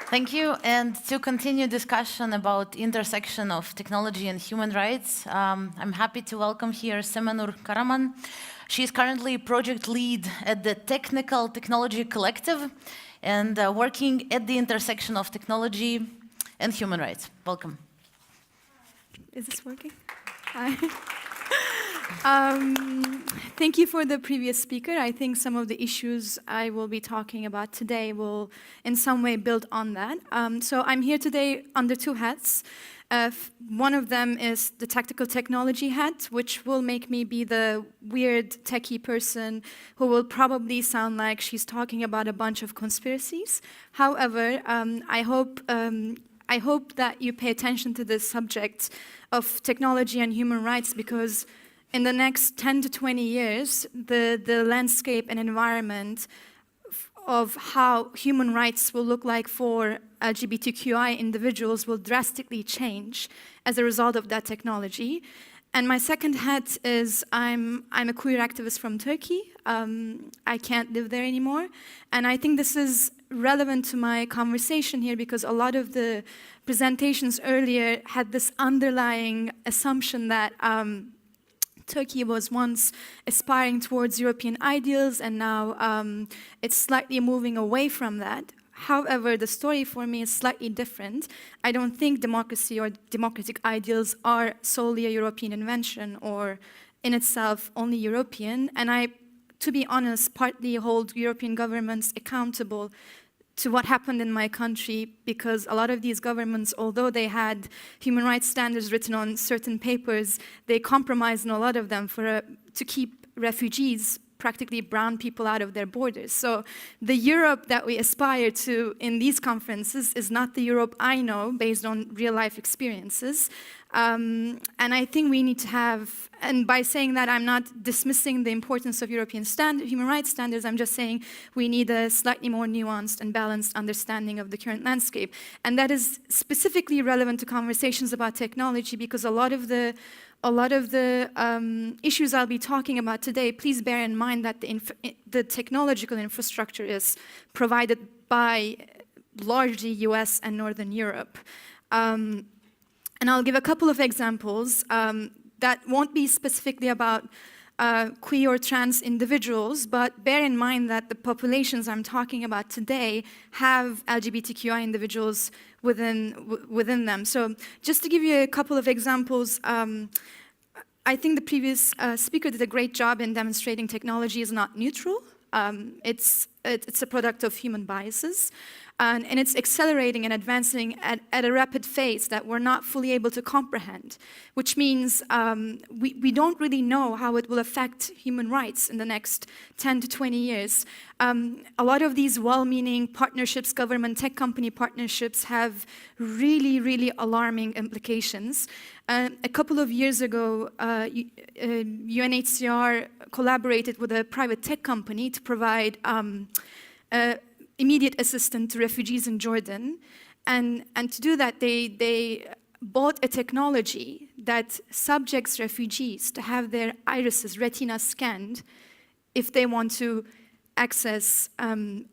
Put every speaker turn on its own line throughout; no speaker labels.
Thank you. And to continue discussion about intersection of technology and human rights, I'm happy to welcome here Semanurs Karamans. She is currently project lead at the Technical Technology Collective and working at the intersection of technology and human rights. Welcome.
Is this working? Hi. Thank you for the previous speaker. I think some of the issues I will be talking about today will in some way build on that. So I'm here today under two hats. One of them is the tactical technology hat, which will make me be the weird techie person who will probably sound like she's talking about a bunch of conspiracies. However, I hope that you pay attention to this subject of technology and human rights, because in the next 10 to 20 years, the landscape and environment of how human rights will look like for LGBTQI individuals will drastically change as a result of that technology. And my second hat is I'm a queer activist from Turkey. I can't live there anymore. And I think this is relevant to my conversation here because a lot of the presentations earlier had this underlying assumption that Turkey was once aspiring towards European ideals and now it's slightly moving away from that. However, the story for me is slightly different. I don't think democracy or democratic ideals are solely a European invention or in itself only European. And I, to be honest, partly hold European governments accountable to what happened in my country, because a lot of these governments, although they had human rights standards written on certain papers, they compromised in a lot of them to keep refugees, practically brown people, out of their borders. So the Europe that we aspire to in these conferences is not the Europe I know based on real life experiences. And I think we need to have, and by saying that I'm not dismissing the importance of European human rights standards, I'm just saying we need a slightly more nuanced and balanced understanding of the current landscape. And that is specifically relevant to conversations about technology, because a lot of the issues I'll be talking about today, please bear in mind that the technological infrastructure is provided by largely US and Northern Europe. And I'll give a couple of examples that won't be specifically about queer or trans individuals, but bear in mind that the populations I'm talking about today have LGBTQI individuals within them. So just to give you a couple of examples, I think the previous speaker did a great job in demonstrating technology is not neutral. It's a product of human biases. And it's accelerating and advancing at a rapid pace that we're not fully able to comprehend, which means we don't really know how it will affect human rights in the next 10 to 20 years. A lot of these well-meaning partnerships, government tech company partnerships, have really, really alarming implications. A couple of years ago, UNHCR collaborated with a private tech company to provide immediate assistance to refugees in Jordan. And to do that, they bought a technology that subjects refugees to have their irises, retina scanned if they want to access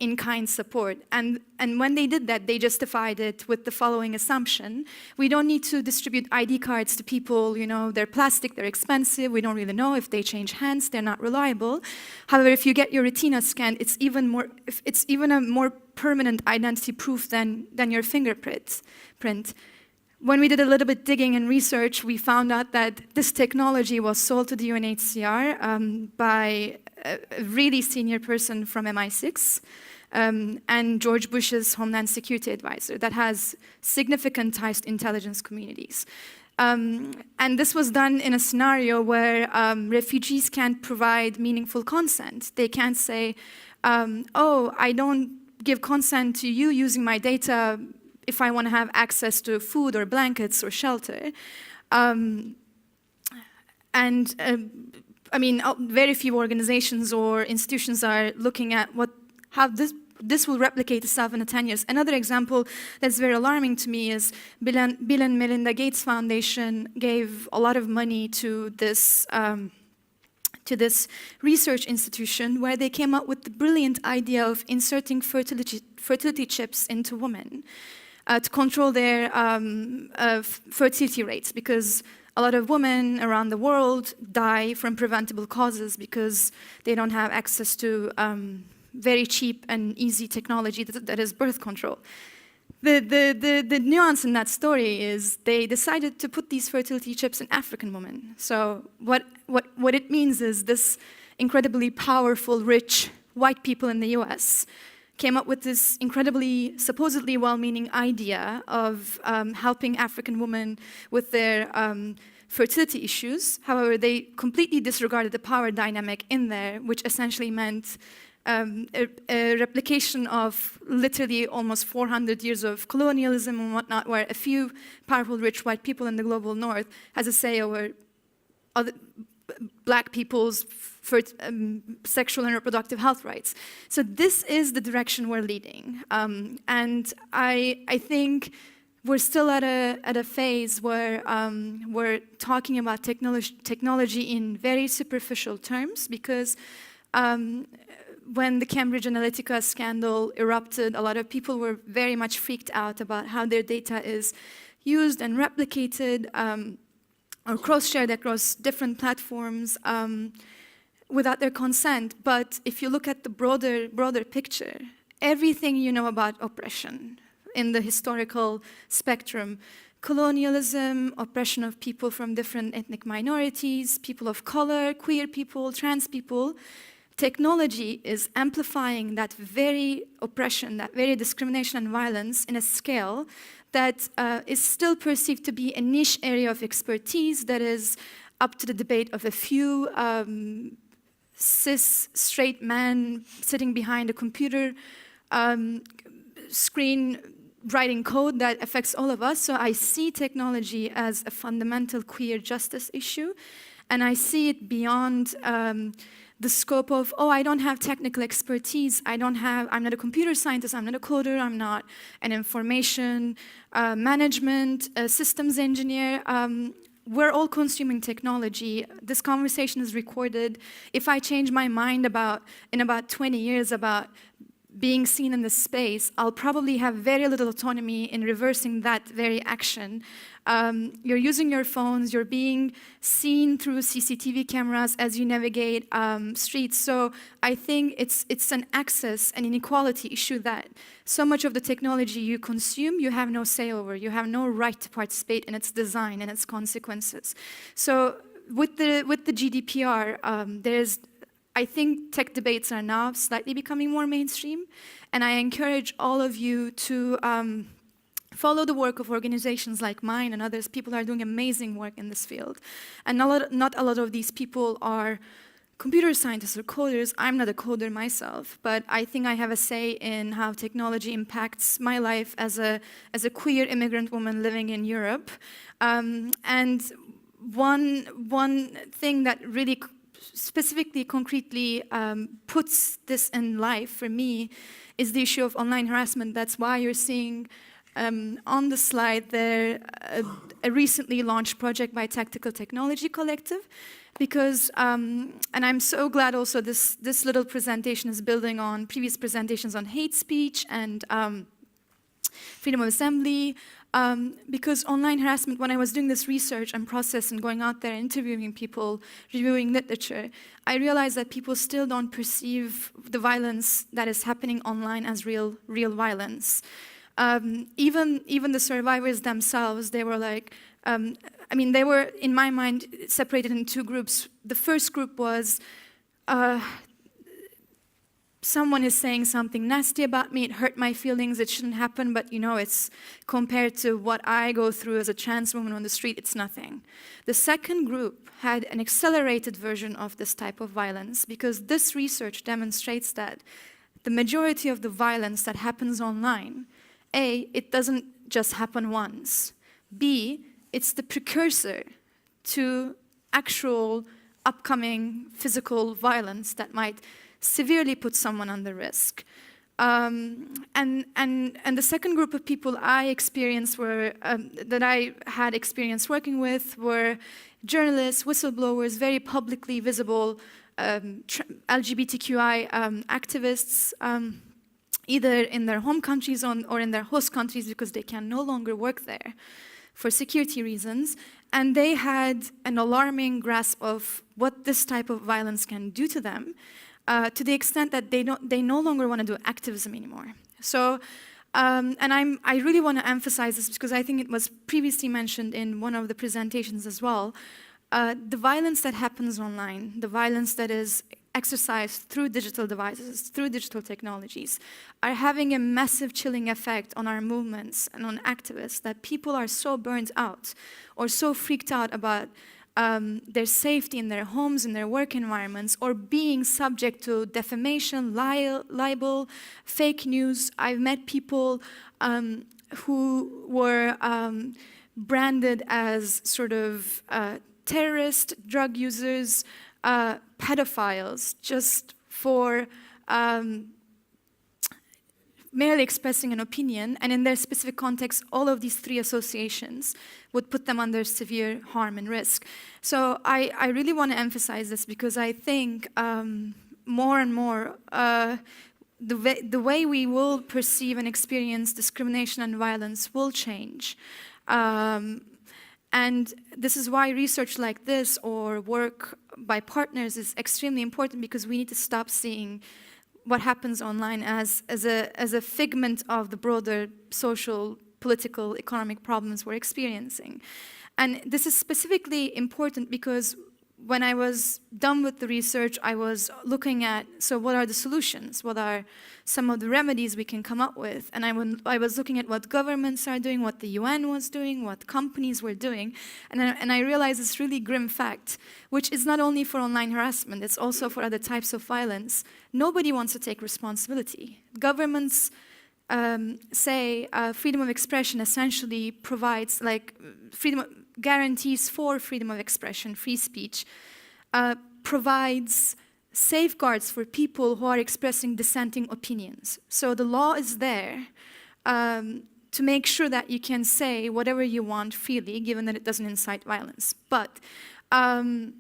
in-kind support. And when they did that, they justified it with the following assumption: we don't need to distribute ID cards to people, you know, they're plastic, they're expensive, we don't really know if they change hands, they're not reliable. However, if you get your retina scanned, it's even a more permanent identity proof than your fingerprint. When we did a little bit digging and research, we found out that this technology was sold to the UNHCR by a really senior person from MI6 and George Bush's Homeland Security advisor that has significant ties to intelligence communities. And this was done in a scenario where refugees can't provide meaningful consent. They can't say, oh, I don't give consent to you using my data if I want to have access to food or blankets or shelter. I mean, very few organizations or institutions are looking at how this will replicate itself in the 10 years. Another example that's very alarming to me is Bill and Melinda Gates Foundation gave a lot of money to this to this research institution where they came up with the brilliant idea of inserting fertility chips into women to control their fertility rates, because a lot of women around the world die from preventable causes because they don't have access to very cheap and easy technology that is birth control. The nuance in that story is they decided to put these fertility chips in African women. So what it means is this incredibly powerful, rich, white people in the US came up with this incredibly, supposedly well-meaning idea of helping African women with their fertility issues. However, they completely disregarded the power dynamic in there, which essentially meant a replication of literally almost 400 years of colonialism and whatnot, where a few powerful, rich white people in the global north has a say over other black people's sexual and reproductive health rights. So this is the direction we're leading. And I think we're still at a phase where we're talking about technology in very superficial terms, because when the Cambridge Analytica scandal erupted, a lot of people were very much freaked out about how their data is used and replicated or cross-shared across different platforms without their consent. But if you look at the broader picture, everything you know about oppression in the historical spectrum, colonialism, oppression of people from different ethnic minorities, people of color, queer people, trans people, technology is amplifying that very oppression, that very discrimination and violence in a scale that is still perceived to be a niche area of expertise that is up to the debate of a few cis, straight men sitting behind a computer screen writing code that affects all of us. So I see technology as a fundamental queer justice issue, and I see it beyond the scope of, oh, I don't have technical expertise, I'm not a computer scientist, I'm not a coder, I'm not an information management systems engineer. We're all consuming technology. This conversation is recorded. If I change my mind in about 20 years about being seen in this space, I'll probably have very little autonomy in reversing that very action. You're using your phones, you're being seen through CCTV cameras as you navigate streets. So I think it's an access and inequality issue that so much of the technology you consume, you have no say over. You have no right to participate in its design and its consequences. So with the GDPR, I think tech debates are now slightly becoming more mainstream, and I encourage all of you to follow the work of organizations like mine and others. People are doing amazing work in this field, and not a lot of these people are computer scientists or coders. I'm not a coder myself, but I think I have a say in how technology impacts my life as a queer immigrant woman living in Europe. And one thing that really specifically, concretely puts this in life for me is the issue of online harassment. That's why you're seeing on the slide there a recently launched project by Tactical Technology Collective, because, and I'm so glad also this little presentation is building on previous presentations on hate speech and freedom of assembly, because online harassment, when I was doing this research and process and going out there interviewing people, reviewing literature, I realized that people still don't perceive the violence that is happening online as real violence. Even the survivors themselves, they were like, they were, in my mind, separated in two groups. The first group was, someone is saying something nasty about me, it hurt my feelings, it shouldn't happen, but it's compared to what I go through as a trans woman on the street, it's nothing. The second group had an accelerated version of this type of violence, because this research demonstrates that the majority of the violence that happens online, A, it doesn't just happen once. B, it's the precursor to actual upcoming physical violence that might severely put someone under risk. And the second group of people I experienced that I had experience working with were journalists, whistleblowers, very publicly visible LGBTQI activists, either in their home countries or in their host countries because they can no longer work there for security reasons. And they had an alarming grasp of what this type of violence can do to them, to the extent that they no longer want to do activism anymore. So, and I really want to emphasize this because I think it was previously mentioned in one of the presentations as well. The violence that happens online, the violence that is exercised through digital devices, through digital technologies, are having a massive chilling effect on our movements and on activists that people are so burnt out or so freaked out about their safety in their homes, in their work environments, or being subject to defamation, libel, fake news. I've met people who were branded as sort of terrorist, drug users, pedophiles, just for merely expressing an opinion, and in their specific context, all of these three associations would put them under severe harm and risk. So I really want to emphasize this because I think more and more the way we will perceive and experience discrimination and violence will change. And this is why research like this or work by partners is extremely important, because we need to stop seeing what happens online as a figment of the broader social, political, economic problems we're experiencing. And this is specifically important because when I was done with the research, I was looking at, so what are the solutions? What are some of the remedies we can come up with? And I was looking at what governments are doing, what the UN was doing, what companies were doing. And I realized this really grim fact, which is not only for online harassment, it's also for other types of violence. Nobody wants to take responsibility. Governments say freedom of expression essentially provides, like, guarantees for freedom of expression, free speech, provides safeguards for people who are expressing dissenting opinions. So the law is there to make sure that you can say whatever you want freely, given that it doesn't incite violence. But within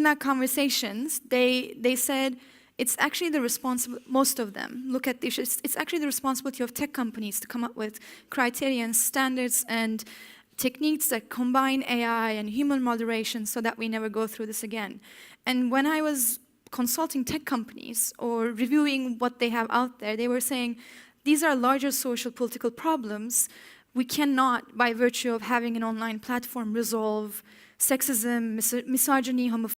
that conversations, they said, it's actually the responsibility, most of them look at the issues, it's actually the responsibility of tech companies to come up with criteria and standards and techniques that combine AI and human moderation so that we never go through this again. And when I was consulting tech companies or reviewing what they have out there, they were saying, these are larger social political problems. We cannot, by virtue of having an online platform, resolve sexism, misogyny, homophobia,